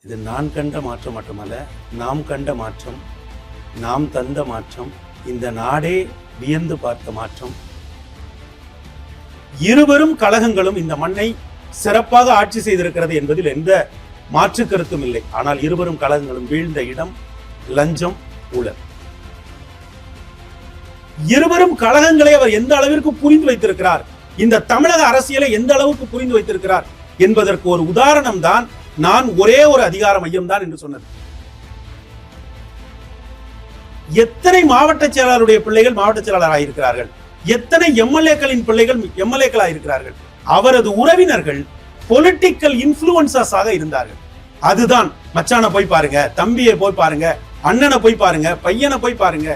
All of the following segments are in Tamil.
இது நான் கண்ட மாற்றம் மட்டுமல்ல, நாம் கண்ட மாற்றம், நாம் தந்த மாற்றம், இந்த நாடே வியந்து பார்த்த மாற்றம். இருவரும் கழகங்களும் இந்த மண்ணை சிறப்பாக ஆட்சி செய்திருக்கிறது என்பதில் எந்த மாற்று கருத்தும் இல்லை. ஆனால் இருவரும் கழகங்களும் வீழ்ந்த இடம் லஞ்சம், ஊழல். இருவரும் கழகங்களை அவர் எந்த அளவிற்கு புரிந்து வைத்திருக்கிறார், இந்த தமிழக அரசியலை எந்த அளவுக்கு புரிந்து வைத்திருக்கிறார் என்பதற்கு ஒரு உதாரணம் தான் நான் ஒரே ஒரு அதிகார மையம் தான் என்று சொன்னது. எத்தனை மாவட்ட செயலாளருடைய பிள்ளைகள் மாவட்ட செயலாளராக இருக்கிறார்கள், எத்தனை எம்எல்ஏக்களின் பிள்ளைகள் எம்எல்ஏக்களாக இருக்கிறார்கள். அவரது உறவினர்கள் பொலிட்டிக்கல் இன்ஃப்ளூயன்சர்ஸ் ஆக இருந்தார்கள். அதுதான் மச்சான போய் பாருங்க, தம்பியை போய் பாருங்க, அண்ணனை போய் பாருங்க, பையனை போய் பாருங்க.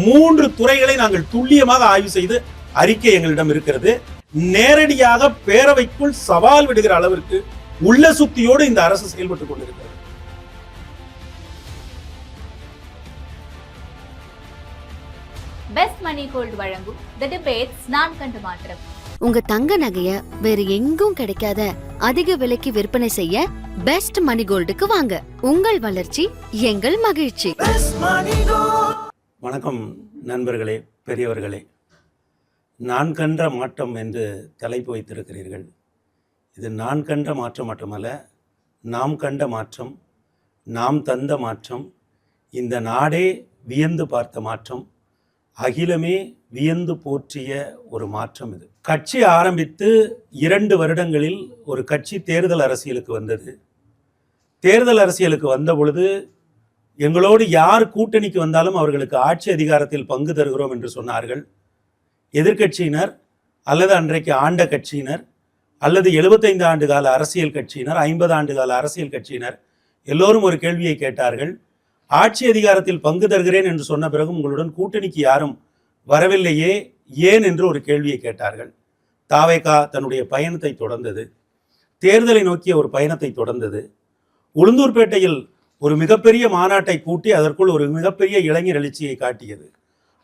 3 துறைகளை நாங்கள் துல்லியமாக ஆய்வு செய்து அறிக்கை எங்களிடம் இருக்கிறது. நேரடியாக பேரவைக்குள் சவால் விடுகிற அளவிற்கு உள்ள சுத்தியோடு இந்த அரசு செயல்பட்டுக் கொண்டிருக்கிறது. பெஸ்ட் மணி கோல்ட் வழங்கும் தி டிபேட்ஸ் நான் கண்ட மாற்றம். உங்க தங்க நகைய வேற எங்கும் கிடைக்காத அதிக விலைக்கு விற்பனை செய்ய பெஸ்ட் மணி கோல்டுக்கு வாங்க. உங்கள் வளர்ச்சி எங்கள் மகிழ்ச்சி. வணக்கம் நண்பர்களே, பெரியவர்களே. நான் கண்ட மாற்றம் என்று தலைப்பு வைத்திருக்கிறீர்கள். இது நான் கண்ட மாற்றம் மட்டுமல்ல, நாம் கண்ட மாற்றம், நாம் தந்த மாற்றம், இந்த நாடே வியந்து பார்த்த மாற்றம், அகிலமே வியந்து போற்றிய ஒரு மாற்றம். இது கட்சி ஆரம்பித்து 2 வருடங்களில் ஒரு கட்சி தேர்தல் அரசியலுக்கு வந்தது. தேர்தல் அரசியலுக்கு வந்த பொழுது எங்களோடு யார் கூட்டணிக்கு வந்தாலும் அவர்களுக்கு ஆட்சி அதிகாரத்தில் பங்கு தருகிறோம் என்று சொன்னார்கள். எதிர்கட்சியினர் அல்லது அன்றைக்கு ஆண்ட கட்சியினர் அல்லது 75 ஆண்டு கால அரசியல் கட்சியினர், 50 ஆண்டு கால அரசியல் கட்சியினர் எல்லோரும் ஒரு கேள்வியை கேட்டார்கள். ஆட்சி அதிகாரத்தில் பங்கு தருகிறேன் என்று சொன்ன பிறகு உங்களுடன் கூட்டணிக்கு யாரும் வரவில்லையே, ஏன் என்று ஒரு கேள்வியை கேட்டார்கள். தாவேகா தன்னுடைய பயணத்தை தொடர்ந்தது, தேர்தலை நோக்கிய ஒரு பயணத்தை தொடர்ந்தது. உளுந்தூர்பேட்டையில் ஒரு மிகப்பெரிய மாநாட்டை கூட்டி அதற்குள் ஒரு மிகப்பெரிய இளைஞர் எழுச்சியை காட்டியது.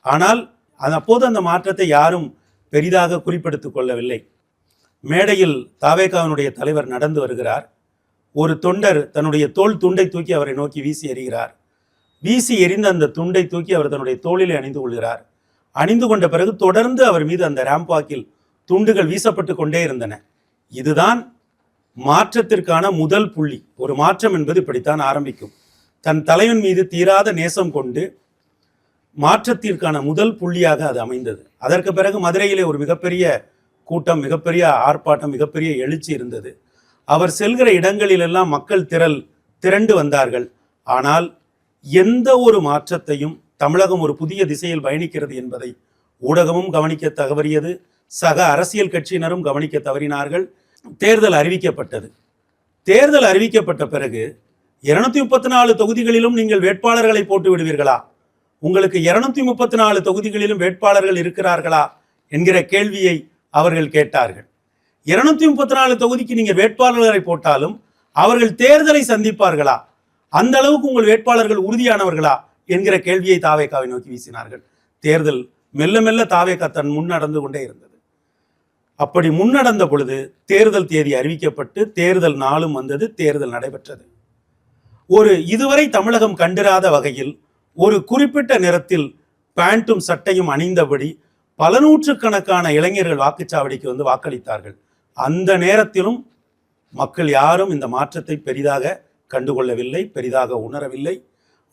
ஆனால் அப்போது அந்த மாற்றத்தை யாரும் பெரிதாக குறிப்பெடுத்துக் கொள்ளவில்லை. மேடையில் தாவேகாவினுடைய தலைவர் நடந்து வருகிறார். ஒரு தொண்டர் தன்னுடைய தோள் துண்டை தூக்கி அவரை நோக்கி வீசி எறிகிறார். வீசி எறிந்த அந்த துண்டை தூக்கி அவர் தன்னுடைய தோளிலே அணிந்து கொள்கிறார். அணிந்து கொண்ட பிறகு தொடர்ந்து அவர் மீது அந்த ரேம்பாக்கில் துண்டுகள் வீசப்பட்டு கொண்டே இருந்தன. இதுதான் மாற்றத்திற்கான முதல் புள்ளி. ஒரு மாற்றம் என்பது இப்படித்தான் ஆரம்பிக்கும். தன் தலைவன் மீது தீராத நேசம் கொண்டு மாற்றத்திற்கான முதல் புள்ளியாக அது அமைந்தது. அதற்கு பிறகு மதுரையிலே ஒரு மிகப்பெரிய கூட்டம், மிகப்பெரிய ஆர்ப்பாட்டம், மிகப்பெரிய எழுச்சி இருந்தது. அவர் செல்கிற இடங்களிலெல்லாம் மக்கள் திரண்டு வந்தார்கள். ஆனால் எந்த ஒரு மாற்றத்தையும் தமிழகம் ஒரு புதிய திசையில் பயணிக்கிறது என்பதை ஊடகமும் கவனிக்க தவறியது, சக அரசியல் கட்சியினரும் கவனிக்க தவறினார்கள். தேர்தல் அறிவிக்கப்பட்டது. தேர்தல் அறிவிக்கப்பட்ட பிறகு 234 தொகுதிகளிலும் நீங்கள் வேட்பாளர்களை போட்டு விடுவீர்களா, உங்களுக்கு 234 தொகுதிகளிலும் வேட்பாளர்கள் இருக்கிறார்களா என்கிற கேள்வியை அவர்கள் கேட்டார்கள். 234 தொகுதிக்கு நீங்கள் வேட்பாளர்களை போட்டாலும் அவர்கள் தேர்தலை சந்திப்பார்களா, அந்த அளவுக்கு உங்கள் வேட்பாளர்கள் உறுதியானவர்களா என்கிற கேள்வியை தாவேகாவை நோக்கி வீசினார்கள். தேர்தல் மெல்ல மெல்ல தாவேகா தன் முன்னடந்து கொண்டே இருந்தது. அப்படி முன்னடந்த பொழுது தேர்தல் தேதி அறிவிக்கப்பட்டு தேர்தல் நாளும் வந்தது, தேர்தல் நடைபெற்றது. ஒரு இதுவரை தமிழகம் கண்டிராத வகையில் ஒரு குறிப்பிட்ட நிறத்தில் பேண்ட்டும் சட்டையும் அணிந்தபடி பல நூற்றுக்கணக்கான இளைஞர்கள் வாக்குச்சாவடிக்கு வந்து வாக்களித்தார்கள். அந்த நேரத்திலும் மக்கள் யாரும் இந்த மாற்றத்தை பெரிதாக கண்டுகொள்ளவில்லை, பெரிதாக உணரவில்லை.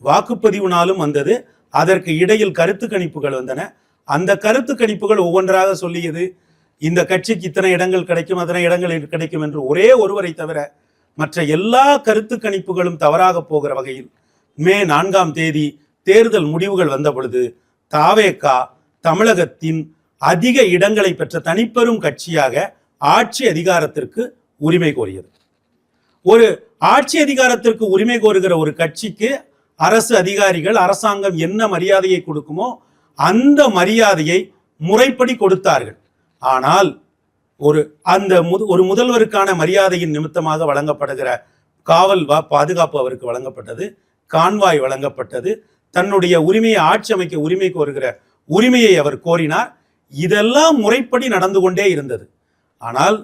வாக்குப்பதிவு நாளும் வந்தது, அதற்கு இடையில் கருத்து கணிப்புகள் வந்தன. அந்த கருத்து கணிப்புகள் ஒவ்வொன்றாக சொல்லியது இந்த கட்சிக்கு இத்தனை இடங்கள் கிடைக்கும், அத்தனை இடங்கள் கிடைக்கும் என்று ஒரே ஒருவரை தவிர மற்ற எல்லா கருத்து கணிப்புகளும் தவறாக போகிற வகையில் மே 4ஆம் தேதி தேர்தல் முடிவுகள் வந்த பொழுது தாவேகா தமிழகத்தின் அதிக இடங்களை பெற்ற தனிப்பெரும் கட்சியாக ஆட்சி அதிகாரத்திற்கு உரிமை கோரியது. ஒரு ஆட்சி அதிகாரத்திற்கு உரிமை கோருகிற ஒரு கட்சிக்கு அரசு அதிகாரிகள், அரசாங்கம் என்ன மரியாதையை கொடுக்குமோ அந்த மரியாதையை முறைப்படி கொடுத்தார்கள். ஆனால் ஒரு முதல்வருக்கான மரியாதையின் நிமித்தமாக வழங்கப்படுகிற காவல் பாதுகாப்பு அவருக்கு வழங்கப்பட்டது, கான்வாய் வழங்கப்பட்டது, தன்னுடைய உரிமையை ஆட்சி அமைக்க உரிமை கோருகிற உரிமையை அவர் கோரினார். இதெல்லாம் முறைப்படி நடந்து கொண்டே இருந்தது. ஆனால்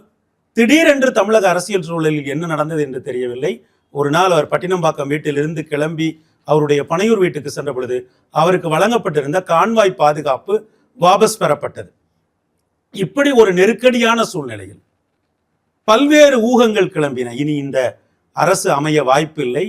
திடீரென்று தமிழக அரசியல் சூழலில் என்ன நடந்தது என்று தெரியவில்லை. ஒரு நாள் அவர் பட்டினம்பாக்கம் வீட்டிலிருந்து கிளம்பி அவருடைய பனையூர் வீட்டுக்கு சென்ற பொழுது அவருக்கு வழங்கப்பட்டிருந்த கான்வாய் பாதுகாப்பு வாபஸ் பெறப்பட்டது. இப்படி ஒரு நெருக்கடியான சூழ்நிலையில் பல்வேறு ஊகங்கள் கிளம்பின. இனி இந்த அரசு அமைய வாய்ப்பில்லை,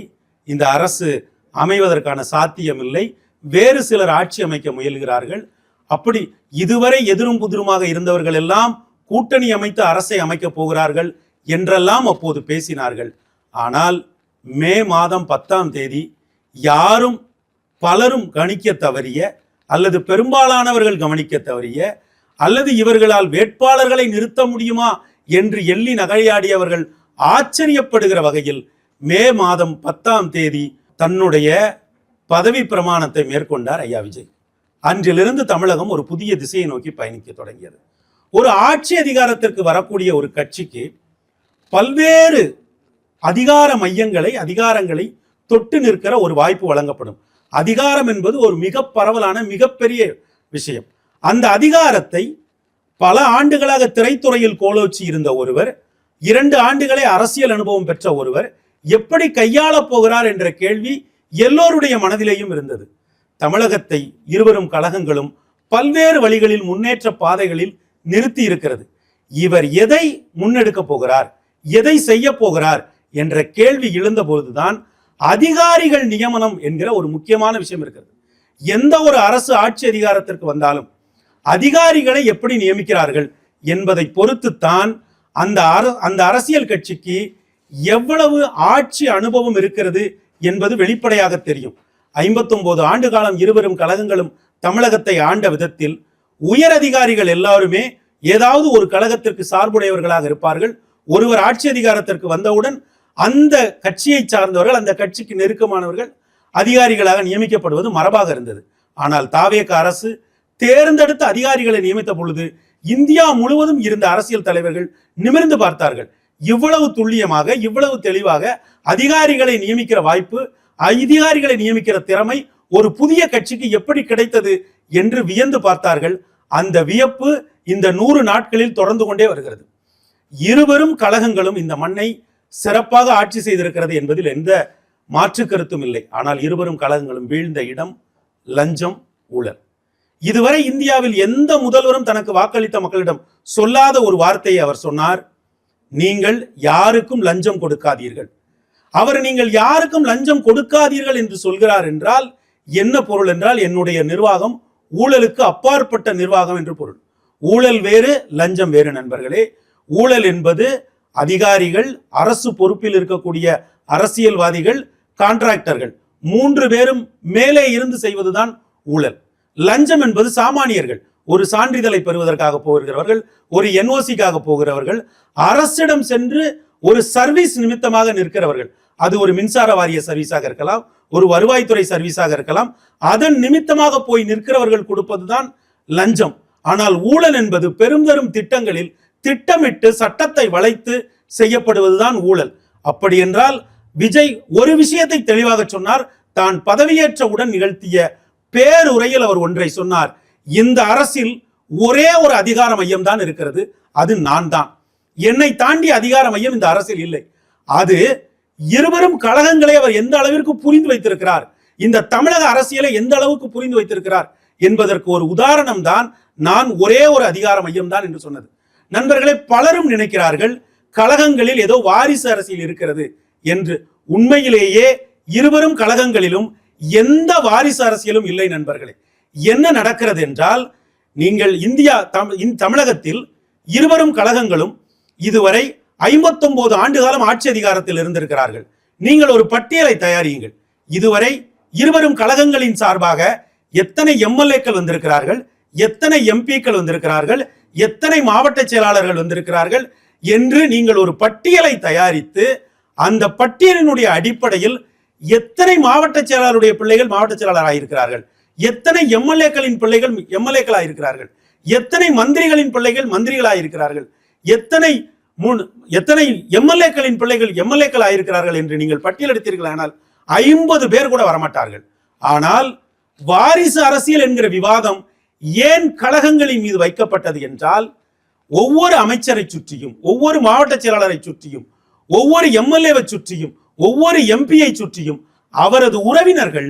இந்த அரசு அமைவதற்கான சாத்தியம் இல்லை, வேறு சிலர் ஆட்சி அமைக்க முயல்கிறார்கள். அப்படி இதுவரை எதிரும் புதிருமாக இருந்தவர்கள் எல்லாம் கூட்டணி அமைத்து அரசை அமைக்கப் போகிறார்கள் என்றெல்லாம் அப்போது பேசினார்கள். ஆனால் மே மாதம் 10ஆம் தேதி யாரும் பலரும் கணிக்க தவறிய, அல்லது பெரும்பாலானவர்கள் கவனிக்க தவறிய, அல்லது இவர்களால் வேட்பாளர்களை நிறுத்த முடியுமா என்று எள்ளி நகையாடியவர்கள் ஆச்சரியப்படுகிற வகையில் மே மாதம் 10ஆம் தேதி தன்னுடைய பதவி பிரமாணத்தை மேற்கொண்டார் ஐயா விஜய். அன்றிலிருந்து தமிழகம் ஒரு புதிய திசையை நோக்கி பயணிக்க தொடங்கியது. ஒரு ஆட்சி அதிகாரத்திற்கு வரக்கூடிய ஒரு கட்சிக்கு பல்வேறு அதிகார மையங்களை, அதிகாரங்களை தொட்டு நிற்கிற ஒரு வாய்ப்பு வழங்கப்படும். அதிகாரம் என்பது ஒரு மிக பரவலான மிகப்பெரிய விஷயம். அந்த அதிகாரத்தை பல ஆண்டுகளாக திரைத்துறையில் கோலோச்சி இருந்த ஒருவர், 2 ஆண்டுகளே அரசியல் அனுபவம் பெற்ற ஒருவர் எப்படி கையாளப் போகிறார் என்ற கேள்வி எல்லோருடைய மனதிலேயும் இருந்தது. தமிழகத்தை இருவரும் கழகங்களும் பல்வேறு வழிகளில் முன்னேற்ற பாதைகளில் நிறுத்தி இருக்கிறது. இவர் எதை முன்னெடுக்க போகிறார், எதை செய்ய போகிறார் என்ற கேள்வி எழுந்த போதுதான் அதிகாரிகள் நியமனம் என்கிற ஒரு முக்கியமான விஷயம் இருக்கிறது. எந்த ஒரு அரசு ஆட்சி அதிகாரத்திற்கு வந்தாலும் அதிகாரிகளை எப்படி நியமிக்கிறார்கள் என்பதை பொறுத்துத்தான் அந்த அரசியல் கட்சிக்கு எவ்வளவு ஆட்சி அனுபவம் இருக்கிறது என்பது வெளிப்படையாக தெரியும். 59 ஆண்டு காலம் இருவரும் கழகங்களும் தமிழகத்தை ஆண்ட விதத்தில் உயர் அதிகாரிகள் எல்லாருமே ஏதாவது ஒரு கழகத்திற்கு சார்புடையவர்களாக இருப்பார்கள். ஒருவர் ஆட்சி அதிகாரத்திற்கு வந்தவுடன் அந்த கட்சியை சார்ந்தவர்கள், அந்த கட்சிக்கு நெருக்கமானவர்கள் அதிகாரிகளாக நியமிக்கப்படுவது மரபாக இருந்தது. ஆனால் தாவேக அரசு தேர்ந்தெடுத்த அதிகாரிகளை நியமித்த பொழுது இந்தியா முழுவதும் இருந்த அரசியல் தலைவர்கள் நிமிர்ந்து பார்த்தார்கள். இவ்வளவு துல்லியமாக, இவ்வளவு தெளிவாக அதிகாரிகளை நியமிக்கிற வாய்ப்பு, அதிகாரிகளை நியமிக்கிற திறமை ஒரு புதிய கட்சிக்கு எப்படி கிடைத்தது என்று வியந்து பார்த்தார்கள். அந்த வியப்பு இந்த 100 நாட்களில் தொடர்ந்து கொண்டே வருகிறது. இருவரும் கழகங்களும் இந்த மண்ணை சிறப்பாக ஆட்சி செய்திருக்கிறது என்பதில் எந்த மாற்று கருத்தும் இல்லை. ஆனால் இருவரும் கழகங்களும் வீழ்ந்த இடம் லஞ்சம், ஊழல். இதுவரை இந்தியாவில் எந்த முதல்வரும் தனக்கு வாக்களித்த மக்களிடம் சொல்லாத ஒரு வார்த்தையை அவர் சொன்னார். நீங்கள் யாருக்கும் லஞ்சம் கொடுக்காதீர்கள். அவர் நீங்கள் யாருக்கும் லஞ்சம் கொடுக்காதீர்கள் என்று சொல்கிறார் என்றால் என்ன பொருள் என்றால், என்னுடைய நிர்வாகம் ஊழலுக்கு அப்பாற்பட்ட நிர்வாகம் என்று பொருள். ஊழல் வேறு, லஞ்சம் வேறு நண்பர்களே. ஊழல் என்பது அதிகாரிகள், அரசு பொறுப்பில் இருக்கக்கூடிய அரசியல்வாதிகள், கான்ட்ராக்டர்கள் 3 பேரும் மேலே இருந்து செய்வதுதான் ஊழல். லஞ்சம் என்பது சாமானியர்கள், ஒரு சான்றிதழை பெறுவதற்காக போகிறவர்கள், ஒரு என்ஓசிக்காக போகிறவர்கள், அரசிடம் சென்று ஒரு சர்வீஸ் நிமித்தமாக நிற்கிறவர்கள். அது ஒரு மின்சார வாரிய சர்வீஸாக இருக்கலாம், ஒரு வருவாய்த்துறை சர்வீஸாக இருக்கலாம். அதன் நிமித்தமாக போய் நிற்கிறவர்கள் கொடுப்பதுதான் லஞ்சம். ஆனால் ஊழல் என்பது பெருந்தரும் திட்டங்களில் திட்டமிட்டு சட்டத்தை வளைத்து செய்யப்படுவதுதான் ஊழல். அப்படி என்றால் விஜய் ஒரு விஷயத்தை தெளிவாக சொன்னார். தான் பதவியேற்றவுடன் நிகழ்த்திய பேருரையில் அவர் ஒன்றை சொன்னார். இந்த அரசில் ஒரே ஒரு அதிகார மையம் தான் இருக்கிறது, அது நான் தான். என்னை தாண்டி அதிகார மையம் இந்த அரசில் இல்லை. அது இருவரும் கழகங்களை அவர் எந்த அளவிற்கு புரிந்து வைத்திருக்கிறார், இந்த தமிழக அரசியலை எந்த அளவுக்கு புரிந்து வைத்திருக்கிறார் என்பதற்கு ஒரு உதாரணம் தான் நான் ஒரே ஒரு அதிகார மையம் தான் என்று சொன்னது. நண்பர்களே, பலரும் நினைக்கிறார்கள் கழகங்களில் ஏதோ வாரிசு அரசியல் இருக்கிறது என்று. உண்மையிலேயே இருவரும் கழகங்களிலும் எந்த வாரிசு அரசியலும் இல்லை நண்பர்களே. என்ன நடக்கிறது என்றால், நீங்கள் தமிழகத்தில் இருவரும் கழகங்களும் இதுவரை 59 ஆண்டு காலம் ஆட்சி அதிகாரத்தில் இருந்திருக்கிறார்கள். நீங்கள் ஒரு பட்டியலை தயாரியுங்கள். இதுவரை இருவரும் கழகங்களின் சார்பாக எத்தனை எம்எல்ஏக்கள் வந்திருக்கிறார்கள், எத்தனை எம்பிக்கள் வந்திருக்கிறார்கள், எத்தனை மாவட்ட செயலாளர்கள் வந்திருக்கிறார்கள் என்று நீங்கள் ஒரு பட்டியலை தயாரித்து அந்த பட்டியலினுடைய அடிப்படையில் எத்தனை மாவட்ட செயலாளருடைய பிள்ளைகள் மாவட்ட செயலாளர் ஆயிருக்கிறார்கள், எத்தனை எம்எல்ஏக்களின் பிள்ளைகள் எம்எல்ஏக்கள் ஆயிருக்கிறார்கள், எத்தனை மந்திரிகளின் பிள்ளைகள் மந்திரிகள் ஆயிருக்கிறார்கள், எத்தனை எம்எல்ஏக்களின் பிள்ளைகள் எம்எல்ஏக்கள் ஆயிருக்கிறார்கள் என்று நீங்கள் பட்டியல் எடுத்தீர்களானால் 50 பேர் கூட வரமாட்டார்கள். ஆனால் வாரிசு அரசியல் என்கிற விவாதம் ஏன் கழகங்களின் மீது வைக்கப்பட்டது என்றால், ஒவ்வொரு அமைச்சரை சுற்றியும், ஒவ்வொரு மாவட்ட செயலாளரை சுற்றியும், ஒவ்வொரு எம்எல்ஏவை சுற்றியும், ஒவ்வொரு எம்பியை சுற்றியும் அவரது உறவினர்கள்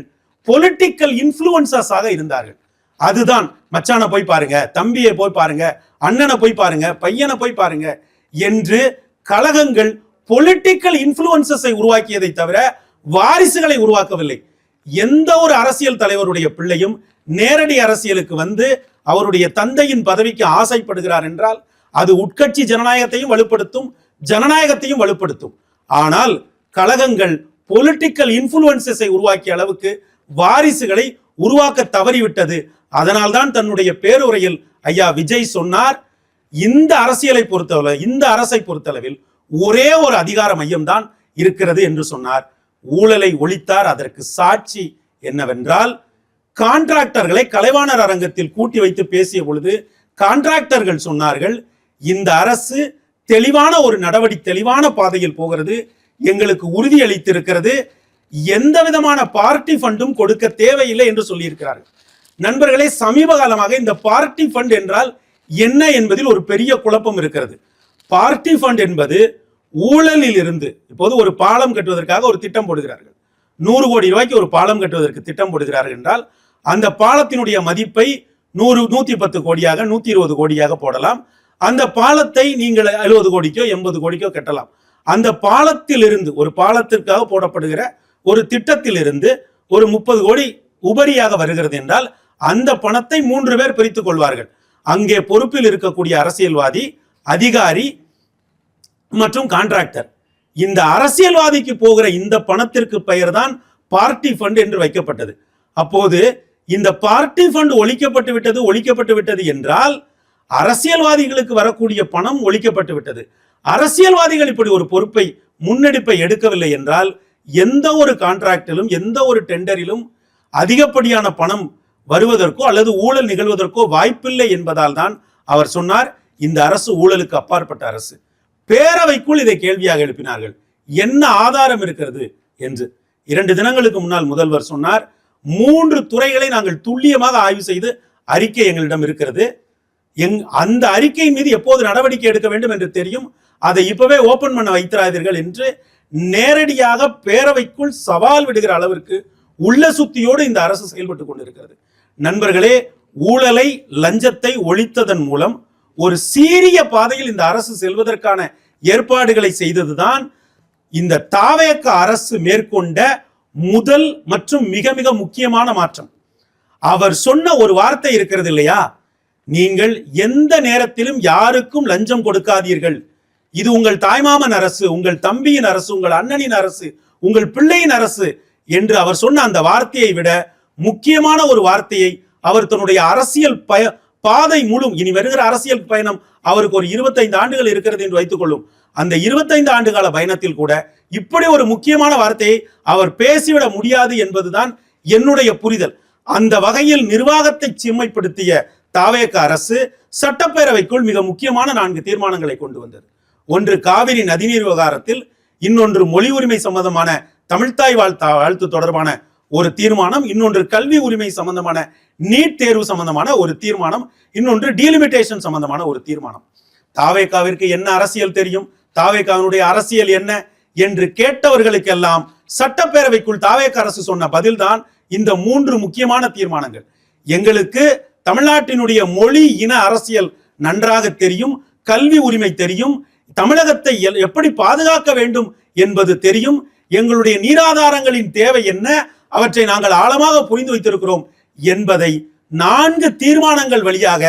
பொலிட்டிக்கல் இன்ஃப்ளூயன்சஸாக இருந்தார்கள். அதுதான் மச்சானை போய் பாருங்க, தம்பியை போய் பாருங்க, அண்ணனை போய் பாருங்க, பையனை போய் பாருங்க என்று கழகங்கள் பொலிட்டிக்கல் இன்ஃப்ளூயன்சஸை உருவாக்கியதை தவிர வாரிசுகளை உருவாக்கவில்லை. எந்த ஒரு அரசியல் தலைவருடைய பிள்ளையும் நேரடி அரசியலுக்கு வந்து அவருடைய தந்தையின் பதவிக்கு ஆசைப்படுகிறார் என்றால் அது உட்கட்சி ஜனநாயகத்தையும் வலுப்படுத்தும், ஜனநாயகத்தையும் வலுப்படுத்தும். ஆனால் கழகங்கள் பொலிட்டிக்கல் இன்ஃப்ளூயன்சஸை உருவாக்கிய அளவுக்கு வாரிசுகளை உருவாக்க தவறிவிட்டது. அதனால்தான் தன்னுடைய பேருரையில் ஐயா விஜய் சொன்னார், இந்த அரசியலை பொறுத்தளவு, இந்த அரசை பொறுத்தளவில் ஒரே ஒரு அதிகார மையம் தான் இருக்கிறது என்று சொன்னார். ஊழலை ஒழித்தார். அதற்கு சாட்சி என்னவென்றால், கான்ட்ராக்டர்களை கலைவாணர் அரங்கத்தில் கூட்டி வைத்து பேசிய பொழுது கான்ட்ராக்டர்கள் சொன்னார்கள், இந்த அரசு தெளிவான ஒரு தெளிவான பாதையில் போகிறது, எங்களுக்கு உறுதி அளித்திருக்கிறது, எந்த விதமான பார்ட்டி ஃபண்டும் கொடுக்க தேவையில்லை என்று சொல்லியிருக்கிறார்கள். நண்பர்களே, சமீப காலமாக இந்த பார்ட்டி ஃபண்ட் என்றால் என்ன என்பதில் ஒரு பெரிய குழப்பம் இருக்கிறது. பார்ட்டி ஃபண்ட் என்பது ஊழலில் இருந்து, இப்போது ஒரு பாலம் கட்டுவதற்காக ஒரு திட்டம் போடுகிறார்கள், 100 கோடி ரூபாய்க்கு ஒரு பாலம் கட்டுவதற்கு திட்டம் போடுகிறார்கள் என்றால் அந்த பாலத்தினுடைய மதிப்பை 110 கோடியாக 120 கோடியாக போடலாம். அந்த பாலத்தை நீங்கள் 70 கோடிக்கோ 80 கோடிக்கோ கட்டலாம். அந்த பாலத்திலிருந்து, ஒரு பாலத்திற்காக போடப்படுகிற ஒரு திட்டத்திலிருந்து ஒரு 30 கோடி உபரியாக வருகிறது என்றால் அந்த பணத்தை 3 பேர் பிரித்துக் கொள்வார்கள். அங்கே பொறுப்பில் இருக்கக்கூடிய அரசியல்வாதி, அதிகாரி மற்றும் கான்ட்ராக்டர். இந்த அரசியல்வாதிக்கு போகிற இந்த பணத்திற்கு பெயர் தான் பார்ட்டி ஃபண்ட் என்று வைக்கப்பட்டது. அப்போது இந்த பார்ட்டி ஃபண்ட் ஒழிக்கப்பட்டு விட்டது என்றால் அரசியல்வாதிகளுக்கு வரக்கூடிய பணம் ஒழிக்கப்பட்டு விட்டது. அரசியல்வாதிகள் இப்படி ஒரு பொறுப்பை, முன்னெடுப்பை எடுக்கவில்லை என்றால் எந்த ஒரு கான்ட்ராக்டிலும், எந்த ஒரு டெண்டரிலும் அதிகப்படியான பணம் வருவதற்கோ அல்லது ஊழல் நிகழ்வதற்கோ வாய்ப்பில்லை என்பதால் தான் அவர் சொன்னார், இந்த அரசு ஊழலுக்கு அப்பாற்பட்ட அரசு. பேரவைக்குள் இதை கேள்வியாக எழுப்பினார்கள், என்ன ஆதாரம் இருக்கிறது என்று. 2 தினங்களுக்கு முன்னால் முதல்வர் சொன்னார், 3 துறைகளை நாங்கள் துல்லியமாக ஆய்வு செய்து அறிக்கை எங்களிடம் இருக்கிறது, அந்த அறிக்கை மீது எப்போது நடவடிக்கை எடுக்க வேண்டும் என்று தெரியும், அதை இப்பவே ஓபன் பண்ண வைத்திராதீர்கள் என்று நேரடியாக பேரவைக்குள் சவால் விடுகிற அளவிற்கு உள்ள சுத்தியோடு இந்த அரசு செயல்பட்டு கொண்டிருக்கிறது. நண்பர்களே, ஊழலை, லஞ்சத்தை ஒழித்ததன் மூலம் ஒரு சீரிய பாதையில் இந்த அரசு செல்வதற்கான ஏற்பாடுகளை செய்ததுதான் இந்த தாவேக அரசு மேற்கொண்ட முதல் மற்றும் மிக மிக முக்கியமான மாற்றம். அவர் சொன்ன ஒரு வார்த்தை இருக்கிறது இல்லையா, நீங்கள் எந்த நேரத்திலும் யாருக்கும் லஞ்சம் கொடுக்காதீர்கள், இது உங்கள் தாய்மாமன் அரசு, உங்கள் தம்பியின் அரசு, உங்கள் அண்ணனின் அரசு, உங்கள் பிள்ளையின் அரசு என்று அவர் சொன்ன அந்த வார்த்தையை விட முக்கியமான ஒரு வார்த்தையை அவர் தன்னுடைய அரசியல் பாதை முழு, இனி வருகிற அரசியல் பயணம் அவருக்கு ஒரு 25 ஆண்டுகள் இருக்கிறது என்று வைத்துக் கொள்ளும், அந்த 25 ஆண்டுகால பயணத்தில் கூட இப்படி ஒரு முக்கியமான வார்த்தையை அவர் பேசிவிட முடியாது என்பதுதான் என்னுடைய புரிதல். அந்த வகையில் நிர்வாகத்தை செம்மைப்படுத்திய தாவேக அரசு சட்டப்பேரவைக்குள் மிக முக்கியமான 4 தீர்மானங்களை கொண்டு வந்தது. ஒன்று காவிரி நதிநீர் விவகாரத்தில், இன்னொன்று மொழி உரிமை சம்பந்தமான தமிழ்தாய் வாழ்த்து தொடர்பான ஒரு தீர்மானம், இன்னொன்று கல்வி உரிமை சம்பந்தமான நீட் தேர்வு சம்பந்தமான ஒரு தீர்மானம், இன்னொன்று டீலிமிட்டேஷன் சம்பந்தமான ஒரு தீர்மானம். தாவேகாவிற்கு என்ன அரசியல் தெரியும், தாவேகாவினுடைய அரசியல் என்ன என்று கேட்டவர்களுக்கெல்லாம் சட்டப்பேரவைக்குள் தாவேக அரசு சொன்ன பதில்தான் இந்த 3 முக்கியமான தீர்மானங்கள். எங்களுக்கு தமிழ்நாட்டினுடைய மொழி இன அரசியல் நன்றாக தெரியும், கல்வி உரிமை தெரியும், தமிழகத்தை எப்படி பாதுகாக்க வேண்டும் என்பது தெரியும், எங்களுடைய நீராதாரங்களின் தேவை என்ன, அவற்றை நாங்கள் ஆழமாக புரிந்து வைத்திருக்கிறோம் என்பதை 4 தீர்மானங்கள் வழியாக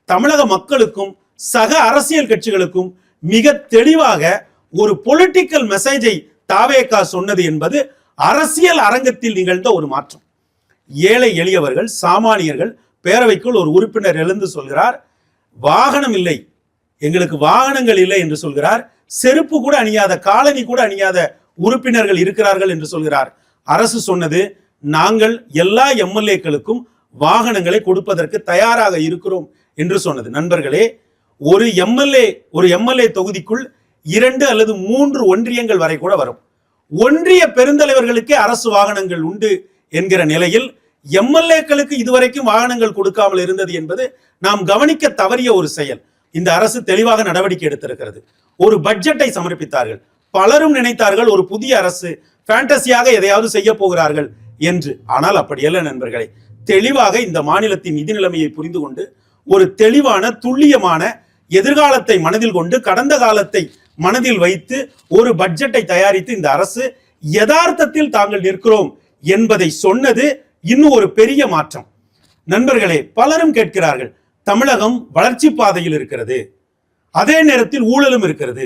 தமிழக மக்களுக்கும் சக அரசியல் கட்சிகளுக்கும் மிக தெளிவாக ஒரு பொலிட்டிக்கல் மெசேஜை தாவேகா சொன்னது என்பது அரசியல் அரங்கத்தில் நிகழ்ந்த ஒரு மாற்றம். ஏழை எளியவர்கள், சாமானியர்கள், பேரவைக்குள் ஒரு உறுப்பினர் எழுந்து சொல்கிறார், வாகனம் இல்லை, எங்களுக்கு வாகனங்கள் இல்லை என்று சொல்கிறார். செருப்பு கூட அணியாத, காலணி கூட அணியாத உறுப்பினர்கள் இருக்கிறார்கள் என்று சொல்கிறார். அரசு சொன்னது, நாங்கள் எல்லா எம்எல்ஏக்களுக்கும் வாகனங்களை கொடுப்பதற்கு தயாராக இருக்கிறோம் என்று சொன்னது. நண்பர்களே, ஒரு எம்எல்ஏ தொகுதிக்குள் 2 அல்லது 3 ஒன்றியங்கள் வரை கூட வரும். ஒன்றிய பெருந்தலைவர்களுக்கே அரசு வாகனங்கள் உண்டு என்கிற நிலையில் எம்எல்ஏக்களுக்கு இதுவரைக்கும் வாகனங்கள் கொடுக்காமல் இருந்தது என்பது நாம் கவனிக்க தவறிய ஒரு செயல். இந்த அரசு தெளிவாக நடவடிக்கை எடுத்திருக்கிறது. ஒரு பட்ஜெட்டை சமர்ப்பித்தார்கள். பலரும் நினைத்தார்கள் ஒரு புதிய அரசு ஃபேண்டசியாக எதையாவது செய்ய போகிறார்கள் என்று. ஆனால் அப்படியல்ல நண்பர்களே. தெளிவாக இந்த மாநிலத்தின் நிதி நிலைமையை புரிந்து கொண்டு ஒரு தெளிவான துல்லியமான எதிர்காலத்தை மனதில் கொண்டு கடந்த காலத்தை மனதில் வைத்து ஒரு பட்ஜெட்டை தயாரித்து இந்த அரசு யதார்த்தத்தில் தாங்கள் நிற்கிறோம் என்பதை சொன்னது இன்னும் ஒரு பெரிய மாற்றம். நண்பர்களே, பலரும் கேட்கிறார்கள், தமிழகம் வளர்ச்சி பாதையில் இருக்கிறது, அதே நேரத்தில் ஊழலும் இருக்கிறது,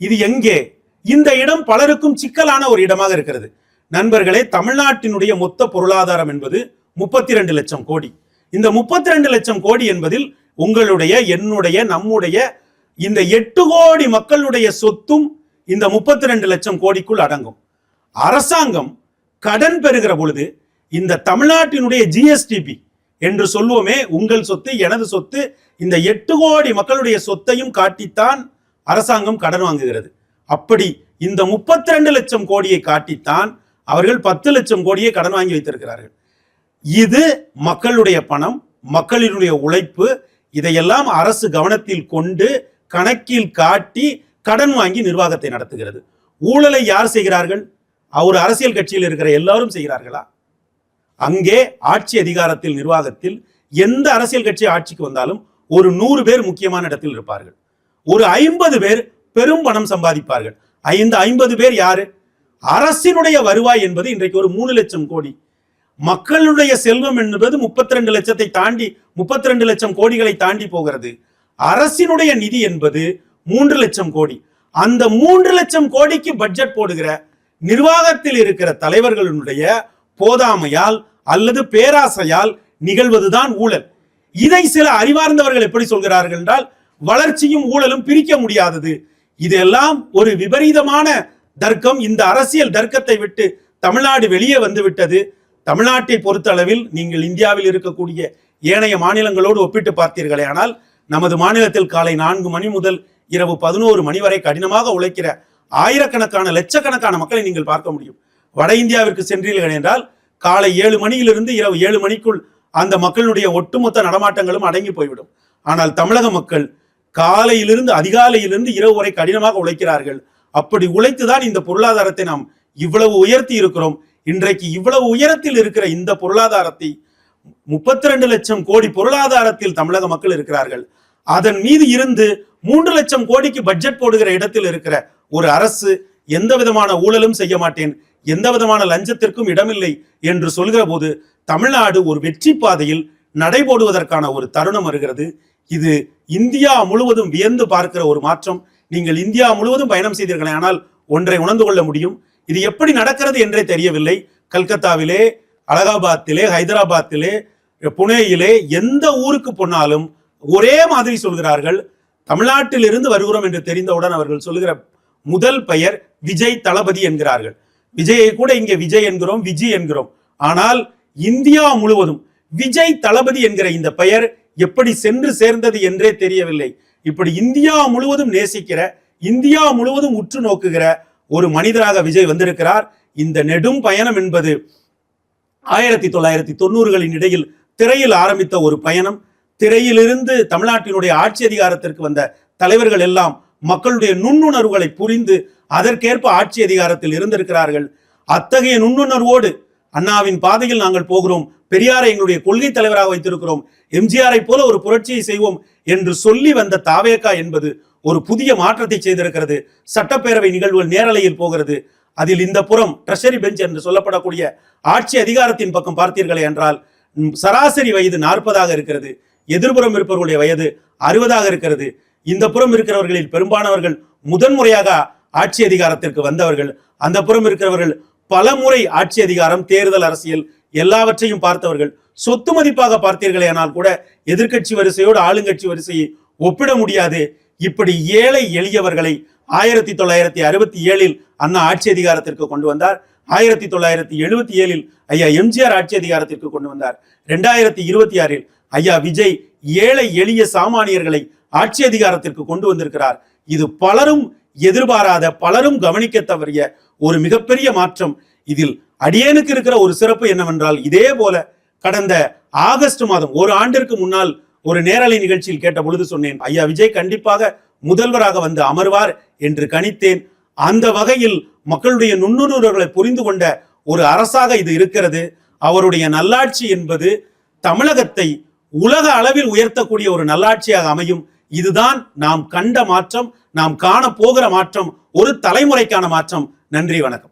இது எங்கே? இந்த இடம் பலருக்கும் சிக்கலான ஒரு இடமாக இருக்கிறது. நண்பர்களே, தமிழ்நாட்டினுடைய மொத்த பொருளாதாரம் என்பது 32 லட்சம் கோடி. இந்த 32 லட்சம் கோடி என்பதில் உங்களுடைய, என்னுடைய, நம்முடைய இந்த 8 கோடி மக்களுடைய சொத்தும் இந்த 32 லட்சம் கோடிக்குள் அடங்கும். அரசாங்கம் கடன் பெறுகிற பொழுது இந்த தமிழ்நாட்டினுடைய ஜிஎஸ்டிபி என்று சொல்லுவோமே, உங்கள் சொத்து எனது சொத்து, இந்த 8 கோடி மக்களுடைய சொத்தையும் காட்டித்தான் அரசாங்கம் கடன் வாங்குகிறது. அப்படி இந்த 32 லட்சம் கோடியை காட்டித்தான் அவர்கள் 10 லட்சம் கோடியை கடன் வாங்கி வைத்திருக்கிறார்கள். இது மக்களுடைய பணம், மக்களினுடைய உழைப்பு. இதையெல்லாம் அரசு கவனத்தில் கொண்டு கணக்கில் காட்டி கடன் வாங்கி நிர்வாகத்தை நடத்துகிறது. ஊழலை யார் செய்கிறார்கள்? ஒரு அரசியல் கட்சியில் இருக்கிற எல்லாரும் செய்கிறார்களா? அங்கே ஆட்சி அதிகாரத்தில், நிர்வாகத்தில் எந்த அரசியல் கட்சி ஆட்சிக்கு வந்தாலும் ஒரு 100 பேர் முக்கியமான இடத்தில் இருப்பார்கள். ஒரு 50 பேர் பெரும் பணம் சம்பாதிப்பார்கள். 50 பேர் யாரு? அரசினுடைய வருவாய் என்பது இன்றைக்கு ஒரு 3 லட்சம் கோடி. மக்களுடைய செல்வம் என்பது 32 லட்சத்தை தாண்டி 32 லட்சம் கோடிகளை தாண்டி போகிறது. அரசினுடைய நிதி என்பது 3 லட்சம் கோடி. அந்த 3 லட்சம் கோடிக்கு பட்ஜெட் போடுகிற நிர்வாகத்தில் இருக்கிற தலைவர்களுடைய போதாமையால் அல்லது பேராசையால் நிகழ்வதுதான் ஊழல். இதை சில அறிவார்ந்தவர்கள் எப்படி சொல்கிறார்கள் என்றால், வளர்ச்சியும் ஊழலும் பிரிக்க முடியாதது. இதெல்லாம் ஒரு விபரீதமான தர்க்கம். இந்த அரசியல் தர்க்கத்தை விட்டு தமிழ்நாடு வெளியே வந்து விட்டது. தமிழ்நாட்டை பொறுத்த அளவில் நீங்கள் இந்தியாவில் இருக்கக்கூடிய ஏனைய மாநிலங்களோடு ஒப்பிட்டு பார்த்தீர்களே ஆனால், நமது மாநிலத்தில் காலை 4 மணி முதல் இரவு 11 மணி வரை கடினமாக உழைக்கிற ஆயிரக்கணக்கான லட்சக்கணக்கான மக்களை நீங்கள் பார்க்க முடியும். வட இந்தியாவிற்கு சென்றீர்கள் என்றால் காலை 7 மணியிலிருந்து இரவு 7 மணிக்குள் அந்த மக்களுடைய ஒட்டுமொத்த நடமாட்டங்களும் அடங்கி போய்விடும். ஆனால் தமிழக மக்கள் காலையிலிருந்து, அதிகாலையிலிருந்து இரவு வரை கடினமாக உழைக்கிறார்கள். அப்படி உழைத்துதான் இந்த பொருளாதாரத்தை நாம் இவ்வளவு உயர்த்தி இருக்கிறோம். இன்றைக்கு இவ்வளவு உயரத்தில் இருக்கிற இந்த பொருளாதாரத்தை 32 லட்சம் கோடி பொருளாதாரத்தில் தமிழக மக்கள் இருக்கிறார்கள். அதன் மீது இருந்து 3 லட்சம் கோடிக்கு பட்ஜெட் போடுகிற இடத்தில் இருக்கிற ஒரு அரசு எந்த விதமான ஊழலும் செய்ய மாட்டேன், எந்த விதமான லஞ்சத்திற்கும் இடமில்லை என்று சொல்கிற போது தமிழ்நாடு ஒரு வெற்றி பாதையில் நடைபோடுவதற்கான ஒரு தருணம் வருகிறது. இது இந்தியா முழுவதும் வியந்து பார்க்கிற ஒரு மாற்றம். நீங்கள் இந்தியா முழுவதும் பயணம் செய்தீர்களே ஆனால் ஒன்றை உணர்ந்து கொள்ள முடியும், இது எப்படி நடக்கிறது என்றே தெரியவில்லை. கல்கத்தாவிலே, அலகாபாத்திலே, ஹைதராபாத்திலே, புனேயிலே எந்த ஊருக்கு போனாலும் ஒரே மாதிரி சொல்கிறார்கள். தமிழ்நாட்டில் இருந்து வருகிறோம் என்று தெரிந்தவுடன் அவர்கள் சொல்கிற முதல் பெயர் விஜய் தளபதி என்கிறார்கள். விஜயை கூட இங்கே விஜய் என்கிறோம், விஜி என்கிறோம். ஆனால் இந்தியா முழுவதும் விஜய் தளபதி என்கிற இந்த பெயர் எப்படி சென்று சேர்ந்தது என்றே தெரியவில்லை. இப்படி இந்தியா முழுவதும் நேசிக்கிற, இந்தியா முழுவதும் உற்று நோக்குகிற ஒரு மனிதராக விஜய் வந்திருக்கிறார். இந்த நெடும் பயணம் என்பது 1990களின் இடையில் திரையில் ஆரம்பித்த ஒரு பயணம். திரையிலிருந்து தமிழ்நாட்டினுடைய ஆட்சி அதிகாரத்திற்கு வந்த தலைவர்கள் எல்லாம் மக்களுடைய நுண்ணுணர்வுகளை புரிந்து அதற்கேற்ப ஆட்சி அதிகாரத்தில் இருந்திருக்கிறார்கள். அத்தகைய நுண்ணுணர்வோடு அண்ணாவின் பாதையில் நாங்கள் போகிறோம், பெரியாரை எங்களுடைய கொள்கை தலைவராக வைத்திருக்கிறோம், எம்ஜிஆரை போல ஒரு புரட்சியை செய்வோம் என்று சொல்லி வந்த தாவேகா என்பது ஒரு புதிய மாற்றத்தை செய்திருக்கிறது. சட்டப்பேரவை நிகழ்வுகள் நேரலையில் போகிறது. அதில் இந்த புறம் ட்ரெஷரி பெஞ்ச் என்று சொல்லப்படக்கூடிய ஆட்சி அதிகாரத்தின் பக்கம் பார்த்தீர்களே என்றால் சராசரி வயது 40ஆக இருக்கிறது. எதிர்புறம் இருப்பவர்களுடைய வயது 60ஆக இருக்கிறது. இந்த புறம் இருக்கிறவர்களில் பெரும்பானவர்கள் முதன்முறையாக ஆட்சி அதிகாரத்திற்கு வந்தவர்கள். அந்த புறம் இருக்கிறவர்கள் பல முறை ஆட்சி அதிகாரம், தேர்தல், அரசியல் எல்லாவற்றையும் பார்த்தவர்கள். சொத்து மதிப்பாக பார்த்தீர்களே ஆனால் கூட எதிர்கட்சி வரிசையோடு ஆளுங்கட்சி வரிசையை ஒப்பிட முடியாது. இப்படி ஏழை எளியவர்களை 1967 அண்ணா ஆட்சி அதிகாரத்திற்கு கொண்டு வந்தார். 1977 ஐயா எம்ஜிஆர் ஆட்சி அதிகாரத்திற்கு கொண்டு வந்தார். 2026 ஐயா விஜய் ஏழை எளிய சாமானியர்களை ஆட்சி அதிகாரத்திற்கு கொண்டு வந்திருக்கிறார். இது பலரும் எதிர்பாராத, பலரும் கவனிக்க தவறிய ஒரு மிகப்பெரிய மாற்றம். இதில் அடியேனுக்கு இருக்கிற ஒரு சிறப்பு என்னவென்றால், இதே போல கடந்த ஆகஸ்ட் மாதம், ஒரு ஆண்டிற்கு முன்னால் ஒரு நேரலை நிகழ்ச்சியில் கேட்ட பொழுது சொன்னேன், ஐயா விஜய் கண்டிப்பாக முதல்வராக வந்து அமர்வார் என்று கணித்தேன். அந்த வகையில் மக்களுடைய நுண்ணுணர்வுகளை புரிந்து கொண்ட ஒரு அரசாக இது இருக்கிறது. அவருடைய நல்லாட்சி என்பது தமிழகத்தை உலக அளவில் உயர்த்தக்கூடிய ஒரு நல்லாட்சியாக அமையும். இதுதான் நாம் கண்ட மாற்றம், நாம் காண போகிற மாற்றம், ஒரு தலைமுறைக்கான மாற்றம். நன்றி, வணக்கம்.